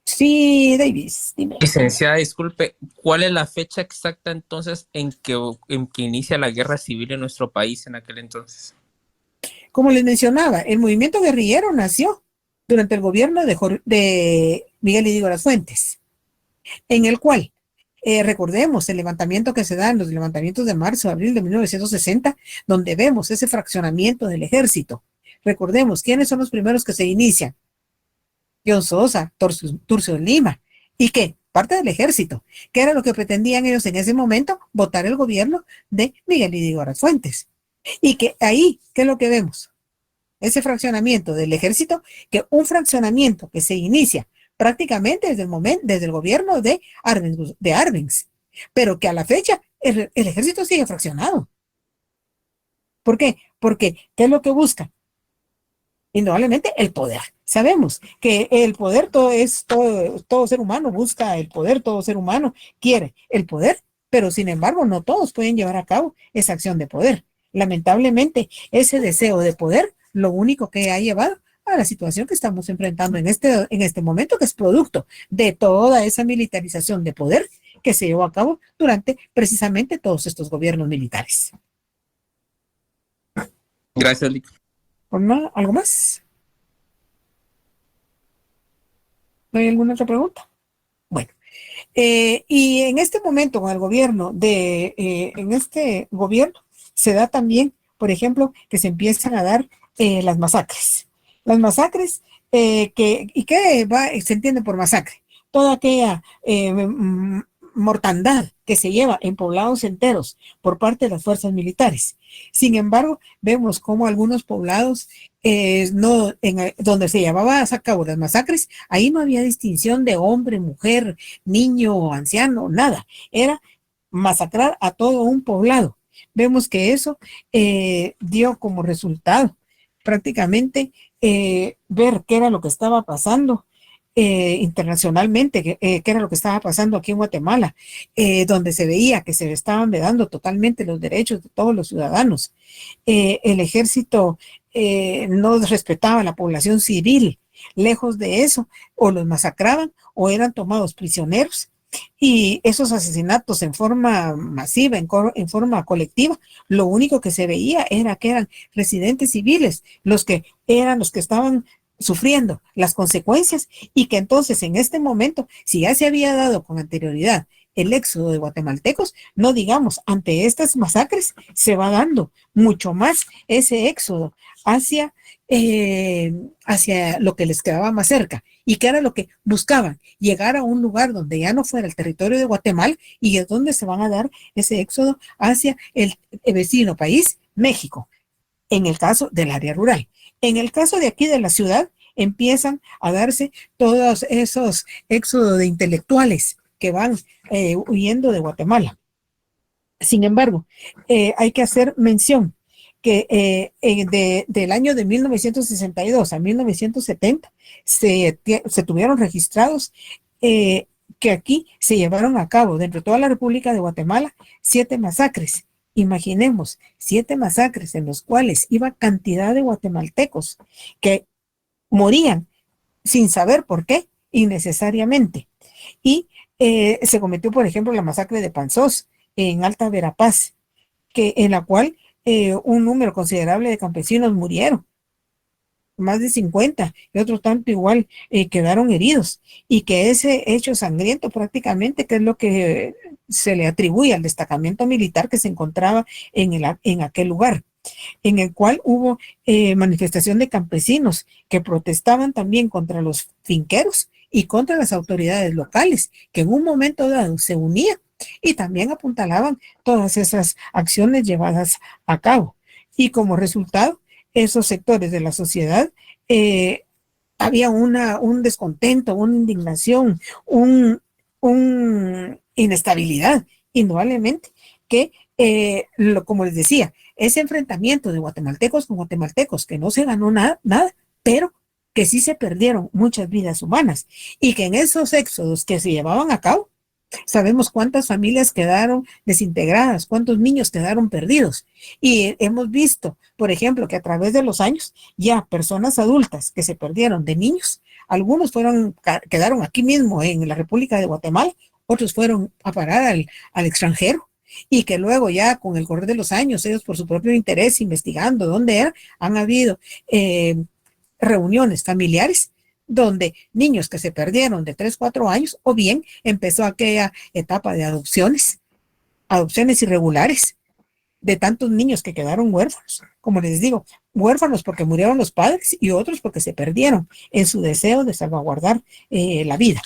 B: Sí, Davis, dime.
E: Licenciada, disculpe, ¿cuál es la fecha exacta entonces en que inicia la guerra civil en nuestro país en aquel entonces?
B: Como les mencionaba, el movimiento guerrillero nació durante el gobierno de Miguel Hidalgo Las Fuentes, en el cual, recordemos el levantamiento que se da en los levantamientos de marzo, abril de 1960, donde vemos ese fraccionamiento del ejército. Recordemos, ¿quiénes son los primeros que se inician? John Sosa, Turcio Lima, y que parte del ejército, que era lo que pretendían ellos en ese momento, votar el gobierno de Miguel Hidalgo Las Fuentes. Y que ahí, ¿qué es lo que vemos? Ese fraccionamiento del ejército, que un fraccionamiento que se inicia prácticamente desde el gobierno de Arbenz, pero que a la fecha el ejército sigue fraccionado. ¿Por qué? Porque, ¿qué es lo que busca? Indudablemente el poder. Sabemos que el poder todo ser humano busca el poder, todo ser humano quiere el poder, pero sin embargo no todos pueden llevar a cabo esa acción de poder. Lamentablemente, ese deseo de poder, lo único que ha llevado a la situación que estamos enfrentando en este momento, que es producto de toda esa militarización de poder que se llevó a cabo durante precisamente todos estos gobiernos militares.
E: Gracias, Lick.
B: ¿Algo más? ¿No hay alguna otra pregunta? Bueno, y en este momento con el gobierno en este gobierno se da también, por ejemplo, que se empiezan a dar las masacres. Las masacres, ¿qué se entiende por masacre? Toda aquella mortandad que se lleva en poblados enteros por parte de las fuerzas militares. Sin embargo, vemos como algunos poblados donde se llevaban a cabo las masacres, ahí no había distinción de hombre, mujer, niño o anciano, nada. Era masacrar a todo un poblado. Vemos que eso dio como resultado prácticamente ver qué era lo que estaba pasando internacionalmente, qué era lo que estaba pasando aquí en Guatemala, donde se veía que se estaban vedando totalmente los derechos de todos los ciudadanos. El ejército no respetaba a la población civil. Lejos de eso, o los masacraban o eran tomados prisioneros. Y esos asesinatos en forma masiva, en forma colectiva, lo único que se veía era que eran residentes civiles los que estaban sufriendo las consecuencias, y que entonces en este momento, si ya se había dado con anterioridad el éxodo de guatemaltecos, no digamos, ante estas masacres se va dando mucho más ese éxodo hacia lo que les quedaba más cerca, y que era lo que buscaban, llegar a un lugar donde ya no fuera el territorio de Guatemala, y es donde se van a dar ese éxodo hacia el vecino país, México, en el caso del área rural. En el caso de aquí de la ciudad, empiezan a darse todos esos éxodos de intelectuales que van huyendo de Guatemala. Sin embargo, hay que hacer mención que del año de 1962 a 1970 se tuvieron registrados que aquí se llevaron a cabo dentro de toda la República de Guatemala 7 masacres. Imaginemos 7 masacres en los cuales iba cantidad de guatemaltecos que morían sin saber por qué, innecesariamente. Y se cometió, por ejemplo, la masacre de Panzós en Alta Verapaz, en la cual un número considerable de campesinos murieron, más de 50, y otros tanto igual quedaron heridos, y que ese hecho sangriento prácticamente, que es lo que se le atribuye al destacamento militar que se encontraba en aquel lugar, en el cual hubo manifestación de campesinos que protestaban también contra los finqueros y contra las autoridades locales, que en un momento dado se unían y también apuntalaban todas esas acciones llevadas a cabo. Y como resultado, esos sectores de la sociedad, había un descontento, una indignación, una inestabilidad, indudablemente, que, como les decía, ese enfrentamiento de guatemaltecos con guatemaltecos, que no se ganó nada, pero que sí se perdieron muchas vidas humanas, y que en esos éxodos que se llevaban a cabo, sabemos cuántas familias quedaron desintegradas, cuántos niños quedaron perdidos. Y hemos visto, por ejemplo, que a través de los años ya personas adultas que se perdieron de niños, algunos quedaron aquí mismo en la República de Guatemala, otros fueron a parar al extranjero, y que luego ya con el correr de los años, ellos por su propio interés, investigando dónde era, han habido reuniones familiares donde niños que se perdieron de 3, 4 años, o bien empezó aquella etapa de adopciones irregulares, de tantos niños que quedaron huérfanos, como les digo, huérfanos porque murieron los padres, y otros porque se perdieron en su deseo de salvaguardar la vida.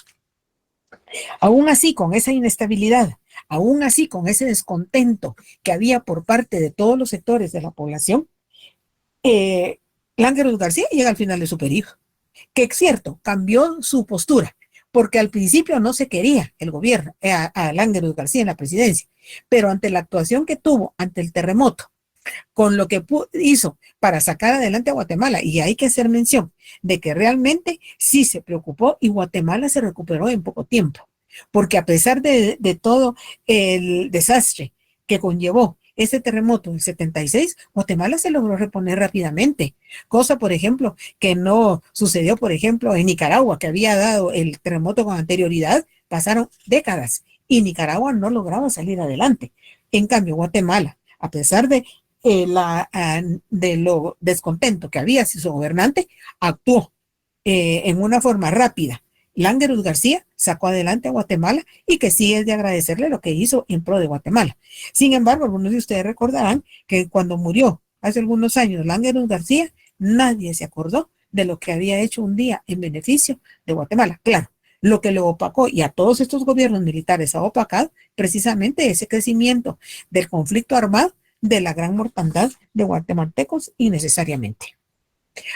B: Aún así, con esa inestabilidad, aún así con ese descontento que había por parte de todos los sectores de la población, Langueros García llega al final de su periodo, que es cierto, cambió su postura, porque al principio no se quería el gobierno a Langueros García en la presidencia, pero ante la actuación que tuvo ante el terremoto, con lo que hizo para sacar adelante a Guatemala. Y hay que hacer mención de que realmente sí se preocupó y Guatemala se recuperó en poco tiempo. Porque a pesar de todo el desastre que conllevó ese terremoto del 76, Guatemala se logró reponer rápidamente. Cosa, por ejemplo, que no sucedió, por ejemplo, en Nicaragua, que había dado el terremoto con anterioridad. Pasaron décadas y Nicaragua no lograba salir adelante. En cambio, Guatemala, a pesar de lo descontento que había hacia su gobernante, actuó en una forma rápida. Languerus García sacó adelante a Guatemala y que sí es de agradecerle lo que hizo en pro de Guatemala. Sin embargo, algunos de ustedes recordarán que cuando murió hace algunos años Languerus García, nadie se acordó de lo que había hecho un día en beneficio de Guatemala. Claro, lo que lo opacó y a todos estos gobiernos militares ha opacado precisamente ese crecimiento del conflicto armado, de la gran mortandad de guatemaltecos innecesariamente.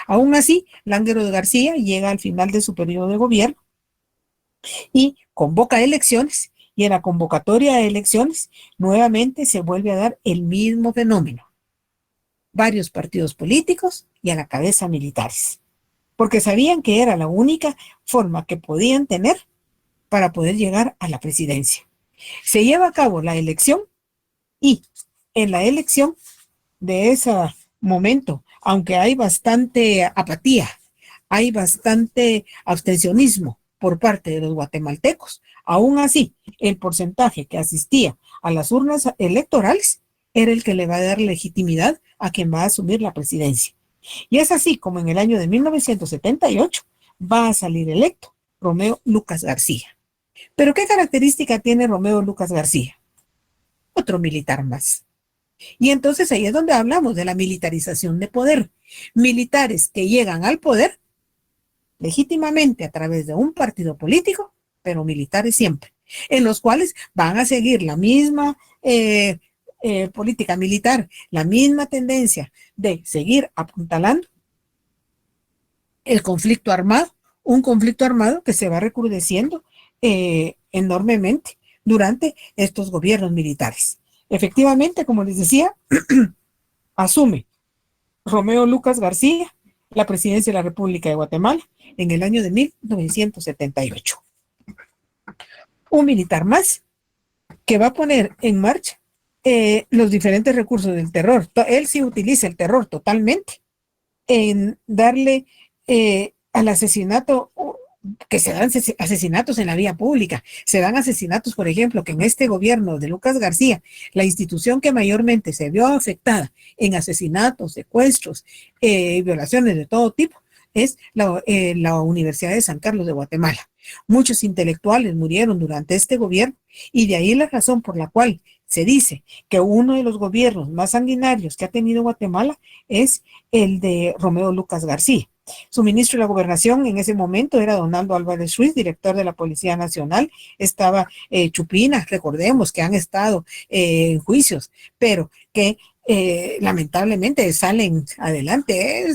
B: Aún así, Languerus García llega al final de su periodo de gobierno y convoca elecciones, y en la convocatoria de elecciones nuevamente se vuelve a dar el mismo fenómeno. Varios partidos políticos y a la cabeza militares, porque sabían que era la única forma que podían tener para poder llegar a la presidencia. Se lleva a cabo la elección y en la elección de ese momento, aunque hay bastante apatía, hay bastante abstencionismo por parte de los guatemaltecos, aún así el porcentaje que asistía a las urnas electorales era el que le va a dar legitimidad a quien va a asumir la presidencia. Y es así como en el año de 1978 va a salir electo Romeo Lucas García. ¿Pero qué característica tiene Romeo Lucas García? Otro militar más. Y entonces ahí es donde hablamos de la militarización de poder. Militares que llegan al poder legítimamente a través de un partido político, pero militares siempre, en los cuales van a seguir la misma política militar, la misma tendencia de seguir apuntalando el conflicto armado, un conflicto armado que se va recrudeciendo enormemente durante estos gobiernos militares. Efectivamente, como les decía, asume Romeo Lucas García la presidencia de la República de Guatemala en el año de 1978. Un militar más que va a poner en marcha los diferentes recursos del terror. Él sí utiliza el terror totalmente en darle al asesinato, que se dan asesinatos en la vía pública, se dan asesinatos, por ejemplo, que en este gobierno de Lucas García, la institución que mayormente se vio afectada en asesinatos, secuestros, violaciones de todo tipo, es la Universidad de San Carlos de Guatemala. Muchos intelectuales murieron durante este gobierno y de ahí la razón por la cual se dice que uno de los gobiernos más sanguinarios que ha tenido Guatemala es el de Romeo Lucas García. Su ministro de la Gobernación en ese momento era Donaldo Álvarez Ruiz, director de la Policía Nacional. Estaba Chupina, recordemos que han estado en juicios, pero que lamentablemente salen adelante.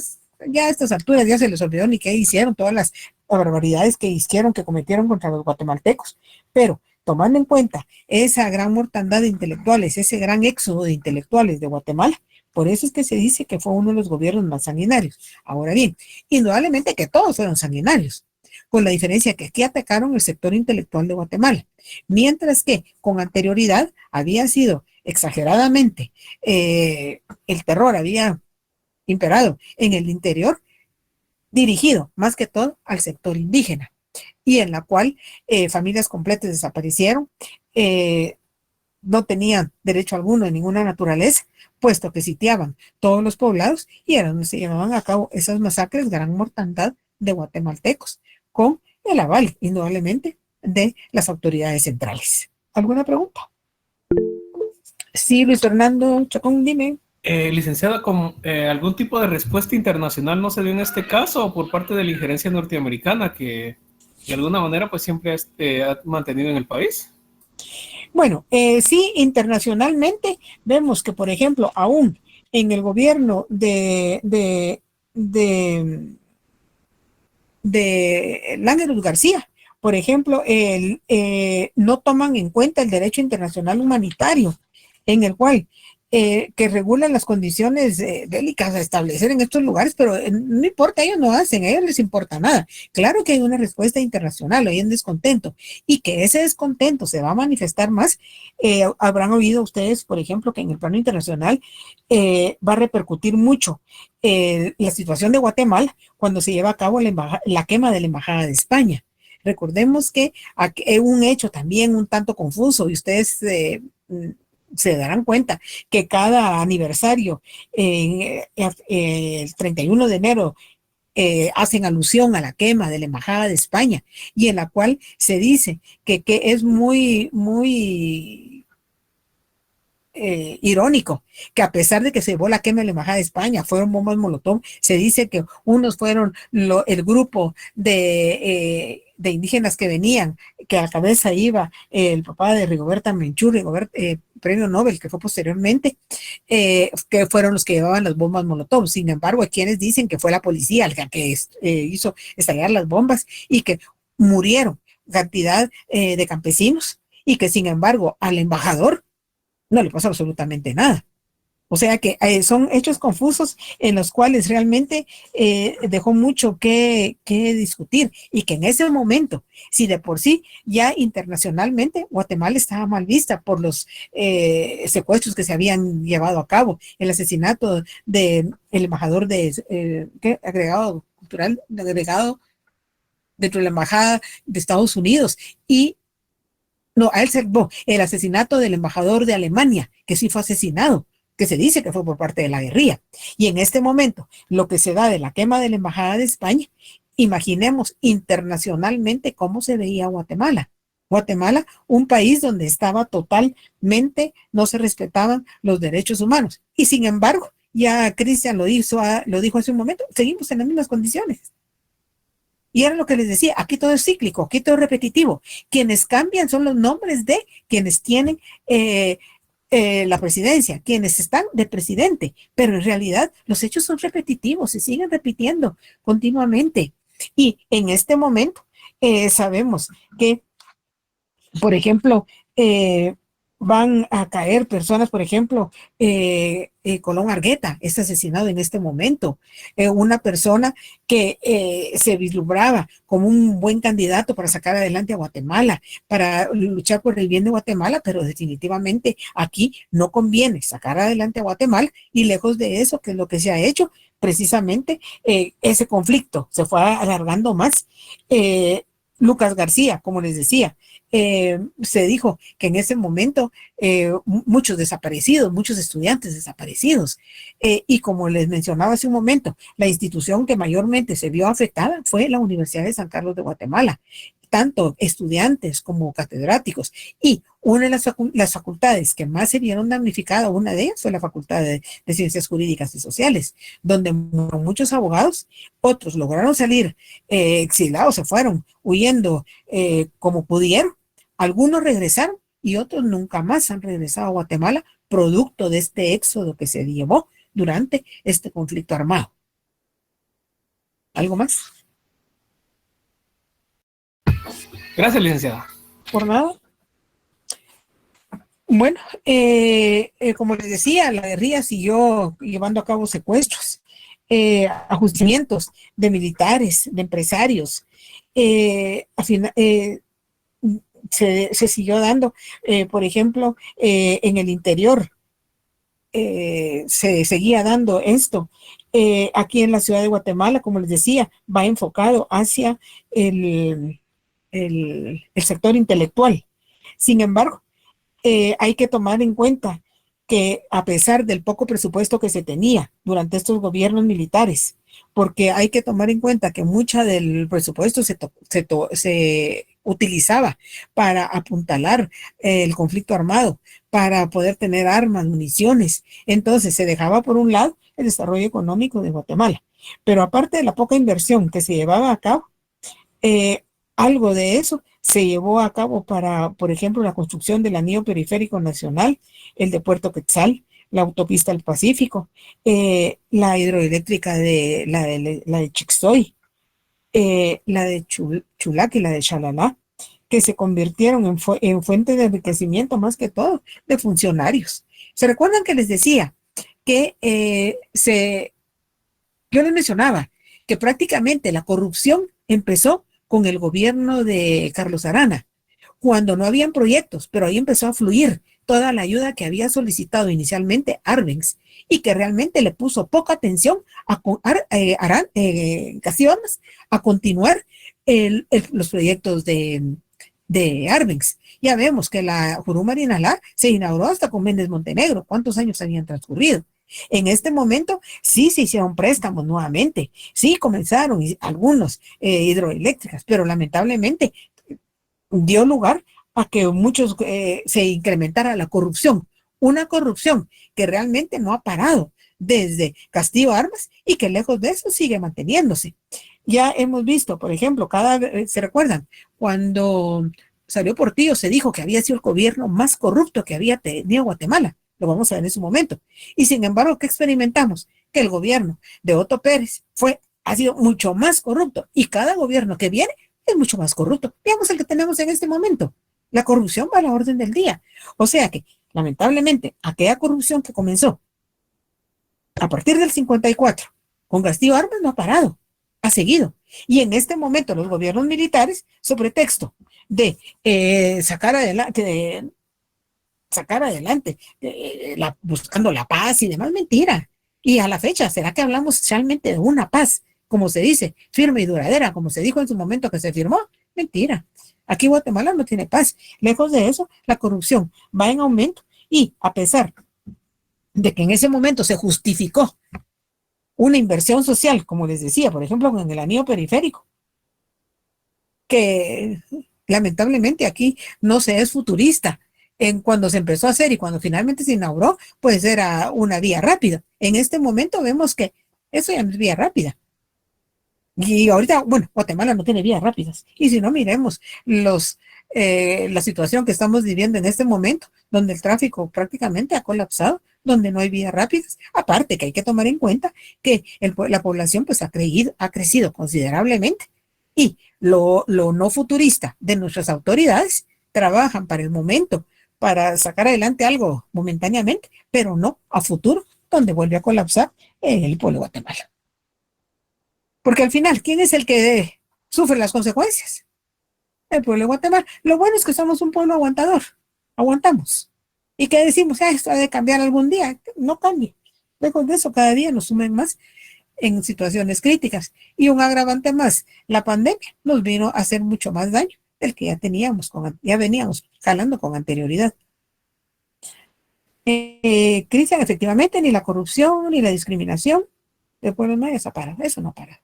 B: Ya a estas alturas ya se les olvidó ni qué hicieron, todas las barbaridades que hicieron, que cometieron contra los guatemaltecos. Pero tomando en cuenta esa gran mortandad de intelectuales, ese gran éxodo de intelectuales de Guatemala, por eso es que se dice que fue uno de los gobiernos más sanguinarios. Ahora bien, indudablemente que todos fueron sanguinarios, con la diferencia que aquí atacaron el sector intelectual de Guatemala, mientras que con anterioridad había sido exageradamente, el terror había imperado en el interior, dirigido más que todo al sector indígena, y en la cual familias completas desaparecieron, no tenían derecho alguno de ninguna naturaleza, puesto que sitiaban todos los poblados y era donde se llevaban a cabo esas masacres, gran mortandad de guatemaltecos, con el aval, indudablemente, de las autoridades centrales. ¿Alguna pregunta? Sí, Luis Fernando Chacón, dime.
A: Licenciada, ¿algún tipo de respuesta internacional no se dio en este caso por parte de la injerencia norteamericana que de alguna manera pues siempre ha mantenido en el país?
B: Bueno, sí, internacionalmente vemos que, por ejemplo, aún en el gobierno de Languerus García, por ejemplo, no toman en cuenta el derecho internacional humanitario, en el cual que regulan las condiciones bélicas a establecer en estos lugares, pero no importa, ellos no hacen, a ellos les importa nada. Claro que hay una respuesta internacional, hay un descontento, y que ese descontento se va a manifestar más. Habrán oído ustedes, por ejemplo, que en el plano internacional va a repercutir mucho la situación de Guatemala cuando se lleva a cabo la quema de la Embajada de España. Recordemos que es un hecho también un tanto confuso, y ustedes se darán cuenta que cada aniversario, el 31 de enero, hacen alusión a la quema de la Embajada de España, y en la cual se dice que es muy, muy irónico que, a pesar de que se llevó la quema de la Embajada de España, fueron bombas Molotov. Se dice que unos fueron el grupo de indígenas que venían, que a la cabeza iba el papá de Rigoberta Menchú, premio Nobel, que fue posteriormente, que fueron los que llevaban las bombas Molotov. Sin embargo, hay quienes dicen que fue la policía la que hizo estallar las bombas, y que murieron cantidad de campesinos, y que sin embargo al embajador no le pasó absolutamente nada. O sea que son hechos confusos en los cuales realmente dejó mucho que discutir, y que en ese momento, si de por sí ya internacionalmente Guatemala estaba mal vista por los secuestros que se habían llevado a cabo, el asesinato del embajador agregado cultural, agregado dentro de la embajada de Estados Unidos, y no, a él se salvó el asesinato del embajador de Alemania, que sí fue asesinado, que se dice que fue por parte de la guerrilla. Y en este momento, lo que se da de la quema de la Embajada de España, imaginemos internacionalmente cómo se veía Guatemala. Guatemala, un país donde estaba totalmente, no se respetaban los derechos humanos. Y sin embargo, ya Cristian lo dijo hace un momento, seguimos en las mismas condiciones. Y era lo que les decía, aquí todo es cíclico, aquí todo es repetitivo. Quienes cambian son los nombres de quienes tienen la presidencia, quienes están de presidente, pero en realidad los hechos son repetitivos, se siguen repitiendo continuamente. Y en este momento sabemos que, por ejemplo, van a caer personas, por ejemplo, Colón Argueta es asesinado en este momento, una persona que se vislumbraba como un buen candidato para sacar adelante a Guatemala, para luchar por el bien de Guatemala, pero definitivamente aquí no conviene sacar adelante a Guatemala, y lejos de eso, que es lo que se ha hecho, precisamente ese conflicto se fue alargando más. Lucas García, como les decía, se dijo que en ese momento muchos desaparecidos, muchos estudiantes desaparecidos, y como les mencionaba hace un momento, la institución que mayormente se vio afectada fue la Universidad de San Carlos de Guatemala, tanto estudiantes como catedráticos, y una de las facultades que más se vieron damnificadas, una de ellas fue la Facultad de Ciencias Jurídicas y Sociales, donde muchos abogados, otros lograron salir exiliados, se fueron huyendo como pudieron, algunos regresaron y otros nunca más han regresado a Guatemala, producto de este éxodo que se llevó durante este conflicto armado. ¿Algo más?
A: Gracias, licenciada.
B: Por nada. Bueno, como les decía, la guerrilla siguió llevando a cabo secuestros, ajusticiamientos de militares, de empresarios. Se siguió dando, por ejemplo, en el interior, se seguía dando esto. Aquí en la ciudad de Guatemala, como les decía, va enfocado hacia el sector intelectual. Sin embargo, hay que tomar en cuenta que, a pesar del poco presupuesto que se tenía durante estos gobiernos militares, porque hay que tomar en cuenta que mucha del presupuesto se utilizaba para apuntalar el conflicto armado, para poder tener armas, municiones. Entonces se dejaba por un lado el desarrollo económico de Guatemala. Pero aparte de la poca inversión que se llevaba a cabo, algo de eso se llevó a cabo para, por ejemplo, la construcción del anillo periférico nacional, el de Puerto Quetzal, la autopista al Pacífico, la hidroeléctrica la de Chixoy, la de Chulac y la de Xalalá, que se convirtieron en fuente de enriquecimiento más que todo de funcionarios. ¿Se recuerdan que les decía que yo les mencionaba que prácticamente la corrupción empezó con el gobierno de Carlos Arana, cuando no habían proyectos, pero ahí empezó a fluir toda la ayuda que había solicitado inicialmente Arbenz y que realmente le puso poca atención a Castillo Armas a continuar los proyectos de Arbenz. Ya vemos que la Jurumarinalá se inauguró hasta con Méndez Montenegro. ¿Cuántos años habían transcurrido? En este momento sí se hicieron préstamos nuevamente, sí comenzaron algunos hidroeléctricas, pero lamentablemente dio lugar a que muchos se incrementara la corrupción, una corrupción que realmente no ha parado desde Castillo Armas y que lejos de eso sigue manteniéndose. Ya hemos visto, por ejemplo, ¿se recuerdan? Cuando salió Portillo se dijo que había sido el gobierno más corrupto que había tenido Guatemala. Lo vamos a ver en su momento. Y sin embargo, ¿qué experimentamos? Que el gobierno de Otto Pérez ha sido mucho más corrupto y cada gobierno que viene es mucho más corrupto. Veamos el que tenemos en este momento. La corrupción va a la orden del día. O sea que, lamentablemente, aquella corrupción que comenzó a partir del 54 con Castillo Armas no ha parado, ha seguido. Y en este momento los gobiernos militares, sobre texto de sacar adelante, buscando la paz y demás, mentira. Y a la fecha, ¿será que hablamos realmente de una paz, como se dice, firme y duradera, como se dijo en su momento que se firmó? Mentira. Aquí Guatemala no tiene paz. Lejos de eso, la corrupción va en aumento y a pesar de que en ese momento se justificó una inversión social, como les decía, por ejemplo, en el anillo periférico, que lamentablemente aquí no se es futurista. Cuando se empezó a hacer y cuando finalmente se inauguró, pues era una vía rápida. En este momento vemos que eso ya no es vía rápida. Y ahorita, bueno, Guatemala no tiene vías rápidas. Y si no, miremos la situación que estamos viviendo en este momento, donde el tráfico prácticamente ha colapsado, donde no hay vías rápidas. Aparte que hay que tomar en cuenta que la población pues ha crecido considerablemente. Y lo no futurista de nuestras autoridades trabajan para el momento, para sacar adelante algo momentáneamente, pero no a futuro, donde vuelve a colapsar el pueblo de Guatemala. Porque al final, ¿quién es el que sufre las consecuencias? El pueblo de Guatemala. Lo bueno es que somos un pueblo aguantador, aguantamos. Y que decimos, esto ha de cambiar algún día, no cambie. Luego de eso, cada día nos sumen más en situaciones críticas. Y un agravante más, la pandemia nos vino a hacer mucho más daño del que ya veníamos jalando con anterioridad. Cristian, efectivamente, ni la corrupción, ni la discriminación del pueblo no ha parado, eso no ha parado.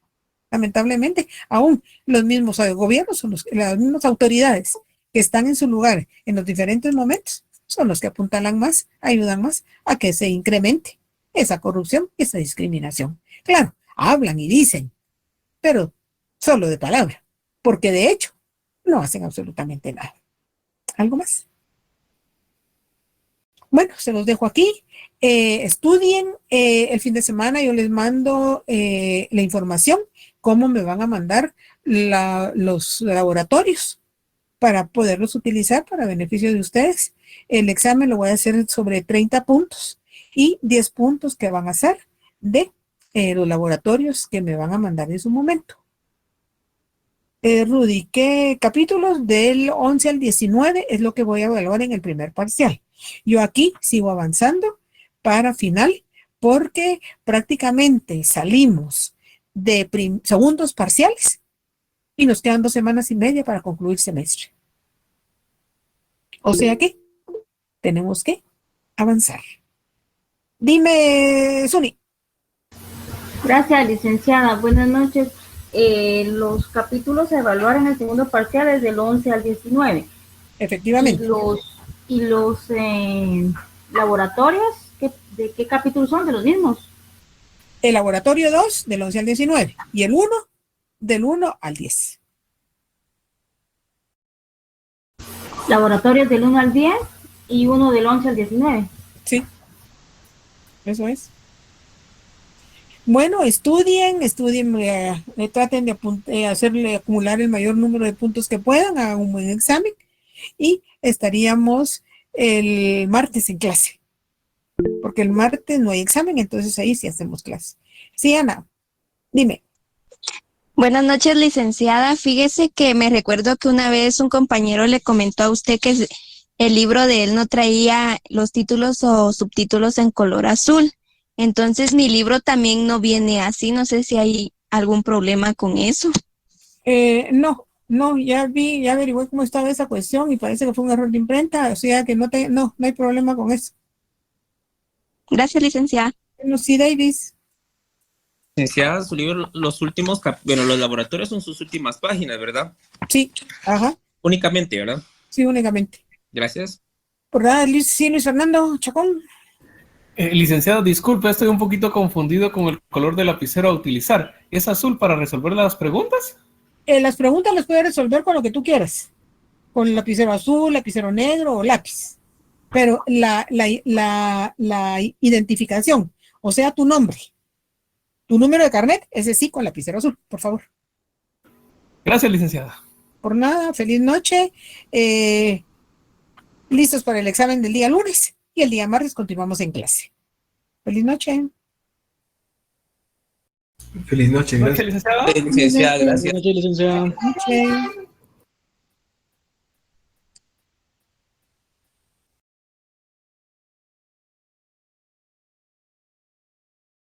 B: Lamentablemente, aún los mismos gobiernos, las mismas autoridades que están en su lugar en los diferentes momentos, son los que apuntalan más, ayudan más a que se incremente esa corrupción y esa discriminación. Claro, hablan y dicen, pero solo de palabra, porque de hecho no hacen absolutamente nada. ¿Algo más? Bueno, se los dejo aquí. Estudien el fin de semana. Yo les mando la información, cómo me van a mandar los laboratorios para poderlos utilizar para beneficio de ustedes. El examen lo voy a hacer sobre 30 puntos y 10 puntos que van a ser de los laboratorios que me van a mandar en su momento. Rudy, ¿qué capítulos del 11 al 19 es lo que voy a evaluar en el primer parcial? Yo aquí sigo avanzando para final porque prácticamente salimos de segundos parciales y nos quedan 2 semanas y media para concluir semestre. O sea que tenemos que avanzar. Dime, Suni.
F: Gracias, licenciada. Buenas noches. Los capítulos a evaluar en el segundo parcial es del 11 al 19.
B: Efectivamente.
F: Y los laboratorios, ¿de qué capítulos son? ¿De los mismos?
B: El laboratorio 2 del 11 al 19 y el 1 del 1 al 10.
F: Laboratorios del 1 al 10 y uno del 11 al 19.
B: Sí, eso es. Bueno, estudien, traten de hacerle acumular el mayor número de puntos que puedan, hagan un buen examen y estaríamos el martes en clase, porque el martes no hay examen, entonces ahí sí hacemos clase. Sí, Ana, dime.
G: Buenas noches, licenciada. Fíjese que me recuerdo que una vez un compañero le comentó a usted que el libro de él no traía los títulos o subtítulos en color azul. Entonces mi libro también no viene así. No sé si hay algún problema con eso.
B: No, ya averigué cómo estaba esa cuestión y parece que fue un error de imprenta, o sea que no hay problema con eso.
G: Gracias, licenciada.
B: Bueno, sí, Davis.
E: Licenciada, su libro, los últimos, bueno, los laboratorios son sus últimas páginas, ¿verdad?
B: Sí, ajá,
E: Únicamente, ¿verdad?
B: sí, únicamente.
E: Gracias.
B: Por nada, Luis Fernando Chacón.
A: Licenciado, disculpe, estoy un poquito confundido con el color del lapicero a utilizar. ¿Es azul para resolver las preguntas?
B: Las preguntas las puedes resolver con lo que tú quieras, con lapicero azul, lapicero negro o lápiz. Pero la identificación, o sea, tu nombre, tu número de carnet, ese sí con lapicero azul, por favor.
A: Gracias, licenciada.
B: Por nada, feliz noche. Listos para el examen del día lunes y el día martes continuamos en clase. Feliz noche.
C: Feliz noche, gracias.
A: Licenciada.
E: Licenciada, gracias.
H: Buenas noches, licenciada.
B: Feliz noche.